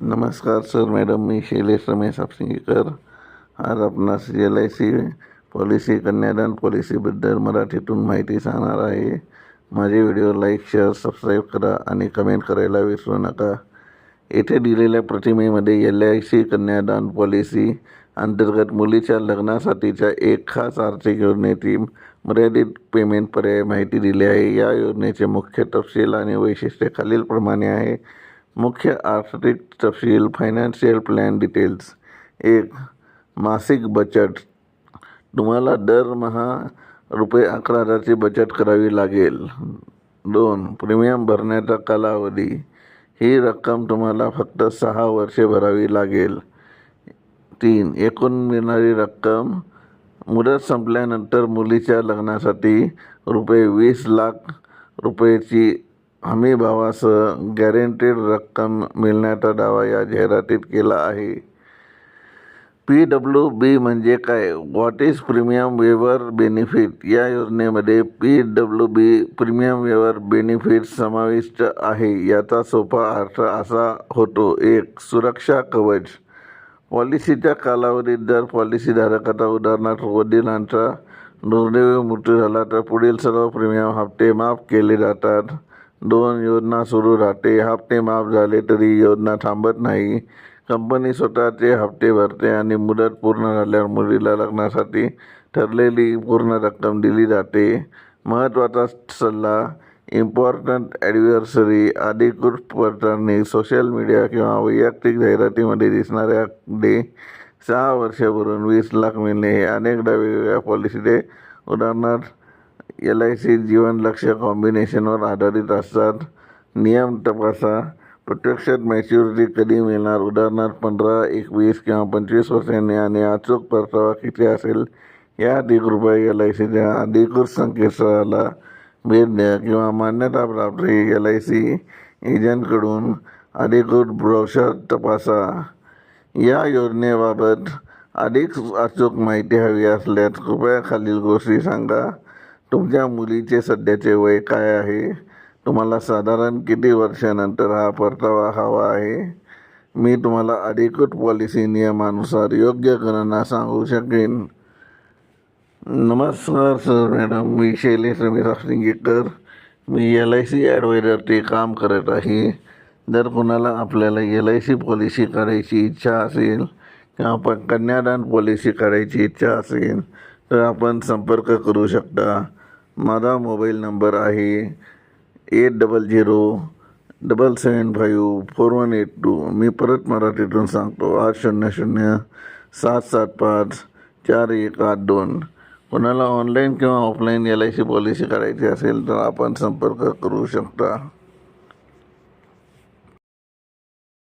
नमस्कार sir madam, मी शैलेश रमेश आपसिंगेकर आज आपणास LIC पॉलिसी कन्यादान पॉलिसीबद्दल मराठीतून माहिती सांगणार आहे. माझे व्हिडिओ लाईक, शेअर, सबस्क्राईब करा आणि कमेंट करायला विसरू नका. येथे दिलेल्या प्रतिमेमध्ये LIC कन्यादान पॉलिसी अंतर्गत मुलीच्या लग्नासाठीच्या एक खास आर्थिक योजनेची मर्यादित पेमेंट पर्याय माहिती दिली आहे. या योजनेचे मुख्य तपशील आणि वैशिष्ट्ये खालीलप्रमाणे आहे. मुख्य आर्थिक तपशील फायनान्शियल प्लॅन डिटेल्स. 1. मासिक बचत. तुम्हाला दरमहा ₹11,000ची बचत करावी लागेल. 2. प्रीमियम भरण्याचा कालावधी. ही रक्कम तुम्हाला फक्त 6 वर्षे भरावी लागेल. 3. एकूण मिळणारी रक्कम. मुदत संपल्यानंतर मुलीच्या लग्नासाठी ₹20 लाख ची हमीभावासह गॅरेंटेड रक्कम मिळण्याचा दावा या जाहिरातीत केला आहे. PWB म्हणजे काय? व्हॉट इज प्रीमियम वेवर बेनिफिट? या योजनेमध्ये PWB प्रीमियम वेवर बेनिफिट समाविष्ट आहे. याचा सोपा अर्थ असा होतो. 1. सुरक्षा कवच. पॉलिसीच्या कालावधीत जर पॉलिसीधारकाचा उदाहरणार्थ वडिलांचा दुर्दैवी मृत्यू झाला तर पुढील सर्व प्रीमियम हप्ते माफ केले जातात. 2. योजना सुरू राहते. हप्ते माफ झाले तरी योजना थांबत नाही. कंपनी स्वतःचे हप्ते भरते आणि मुदत पूर्ण झाल्यावर मुलीला लग्नासाठी ठरलेली पूर्ण रक्कम दिली जाते. महत्त्वाचा सल्ला. Important anniversary. अधिकृत पडताळणी. सोशल मीडिया किंवा वैयक्तिक जाहिरातीमध्ये दिसणाऱ्या 6 वर्षे भरून 20 लाख मिळणे हे अनेकदा वेगवेगळ्या पॉलिसीचे उदाहरणार्थ LIC जीवन लक्ष्य कॉम्बिनेशनवर आधारित असतात. नियम तपासा. प्रत्यक्षात मॅच्युरिटी कधी मिळणार, उदाहरणार्थ 15, 21 किंवा 25 वर्षांनी, आणि अचूक परतावा किती असेल यासाठी कृपया LICच्या अधिकृत संकेतस्थळाला भेट द्या किंवा मान्यता प्राप्त LIC एजंटकडून अधिकृत ब्रोशर तपासा. या योजनेबाबत अधिक अचूक माहिती हवी असल्यास कृपया खालील गोष्टी सांगा. तुमच्या मुलीचे सध्याचे वय काय आहे? तुम्हाला साधारण किती वर्षानंतर हा परतावा हवा आहे? मी तुम्हाला अधिकृत पॉलिसी नियमानुसार योग्य गणना सांगू शकेन. नमस्कार सर मॅडम, मी शैलेश रमेश आपसिंगेकर. मी LIC ॲडवायझरचे काम करत आहे. जर कोणाला आपल्याला LIC पॉलिसी काढायची इच्छा असेल किंवा कन्यादान पॉलिसी काढायची इच्छा असेल तर आपण संपर्क करू शकता. माझा मोबाईल नंबर आहे 8077754182. मी परत मराठीतून सांगतो, 8007754182. कोणाला ऑनलाईन किंवा ऑफलाईन LIC पॉलिसी काढायची असेल तर आपण संपर्क करू शकता.